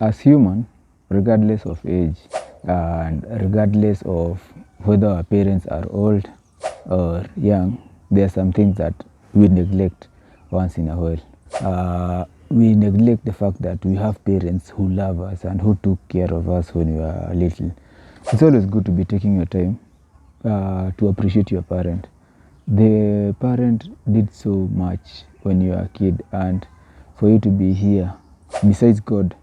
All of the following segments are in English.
as human, regardless of age and regardless of whether our parents are old or young, there are some things that we neglect once in a while. We neglect the fact that we have parents who love us and who took care of us when we were little. It's always good to be taking your time to appreciate your parent. The parent did so much when you were a kid, and for you to be here, besides God,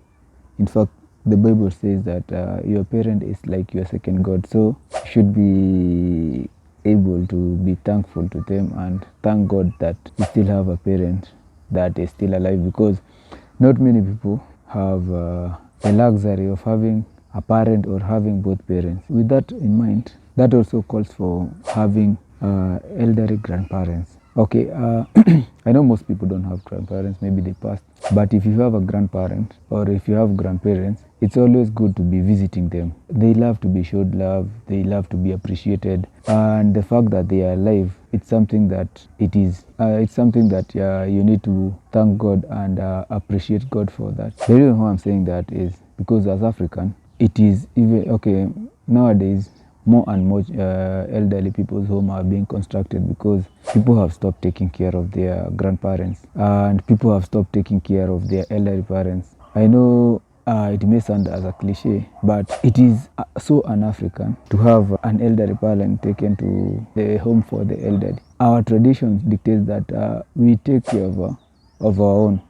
in fact, the Bible says that your parent is like your second God. So you should be able to be thankful to them and thank God that you still have a parent that is still alive, because not many people have the luxury of having a parent or having both parents. With that in mind, that also calls for having elderly grandparents. Okay, I know most people don't have grandparents, maybe they passed, but if you have a grandparent or if you have grandparents, it's always good to be visiting them. They love to be showed love, they love to be appreciated, and the fact that they are alive, it's something that you need to thank God and appreciate God for that. The reason why I'm saying that is because as African, it is even, okay, nowadays, more and more elderly people's homes are being constructed because people have stopped taking care of their grandparents and people have stopped taking care of their elderly parents. I know it may sound as a cliche, but it is so un-African to have an elderly parent taken to the home for the elderly. Our traditions dictate that we take care of our own.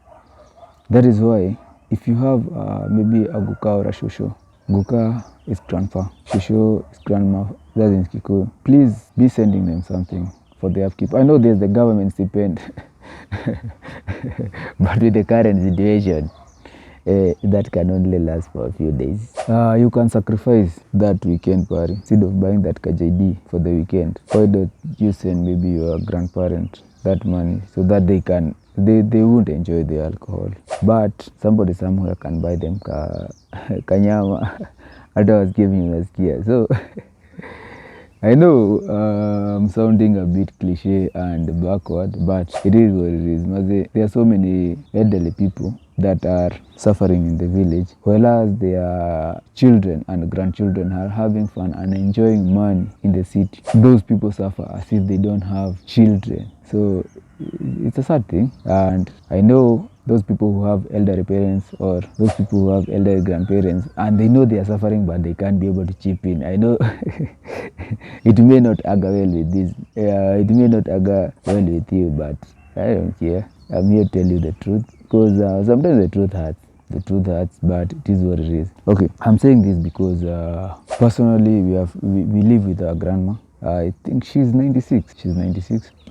That is why if you have maybe a guka or a shosho, guka is grandpa, shosho is grandma, that's in Kikuyu. Please be sending them something for the upkeep. I know there's the government stipend, but with the current situation, that can only last for a few days. You can sacrifice that weekend party. Instead of buying that KJD for the weekend, why don't you send maybe your grandparent that money so that they won't enjoy the alcohol, but somebody somewhere can buy them kanyama. I was giving you a scare. So I know I'm sounding a bit cliche and backward, but it is what it is. There are so many elderly people that are suffering in the village, whereas their children and grandchildren are having fun and enjoying money in the city. Those people suffer as if they don't have children. So it's a sad thing, and I know those people who have elderly parents or those people who have elderly grandparents and they know they are suffering but they can't be able to chip in. I know it may not agga well with this, it may not agga well with you, but I don't care. I'm here to tell you the truth, because sometimes the truth hurts. The truth hurts, but it is what it is. Okay, I'm saying this because personally we live with our grandma. I think she's 96.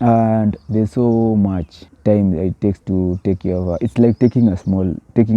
And there's so much time it takes to take care of her. It's like taking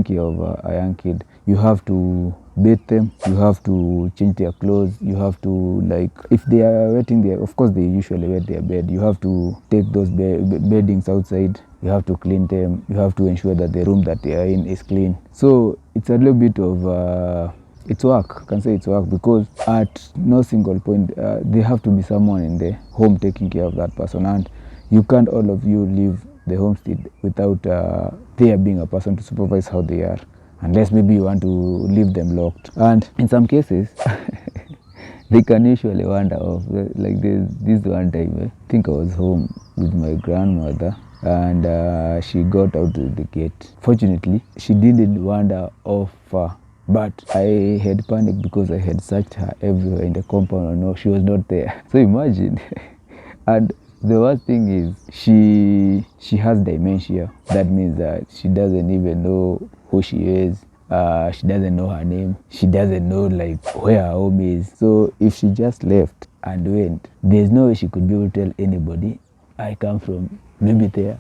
care of a young kid. You have to bathe them, you have to change their clothes, you have to, like, if they are wetting their, of course they usually wet their bed, you have to take those beddings outside, you have to clean them, you have to ensure that the room that they are in is clean. So it's a little bit of it's work. I can say it's work, because at no single point there have to be someone in the home taking care of that person, and you can't all of you leave the homestead without there being a person to supervise how they are, unless maybe you want to leave them locked. And in some cases they can usually wander off. Like this one time, I think I was home with my grandmother and she got out of the gate. Fortunately, she didn't wander off far, but I had panicked because I had searched her everywhere in the compound and no, she was not there. So imagine. And the worst thing is she has dementia. That means that she doesn't even know who she is. She doesn't know her name. She doesn't know like where her home is. So if she just left and went, there's no way she could be able to tell anybody I come from maybe there.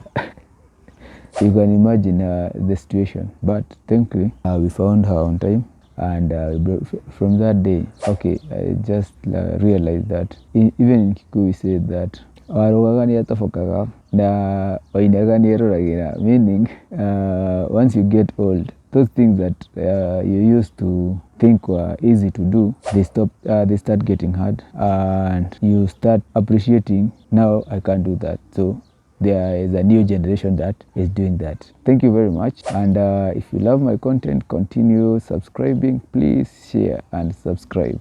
You can imagine the situation. But thankfully, we found her on time. And from that day, okay, I just realized that even in Kikuyu we say that meaning once you get old, those things that you used to think were easy to do, they start getting hard, and you start appreciating, now I can't do that. So there is a new generation that is doing that. Thank you very much, and if you love my content, continue subscribing. Please share and subscribe.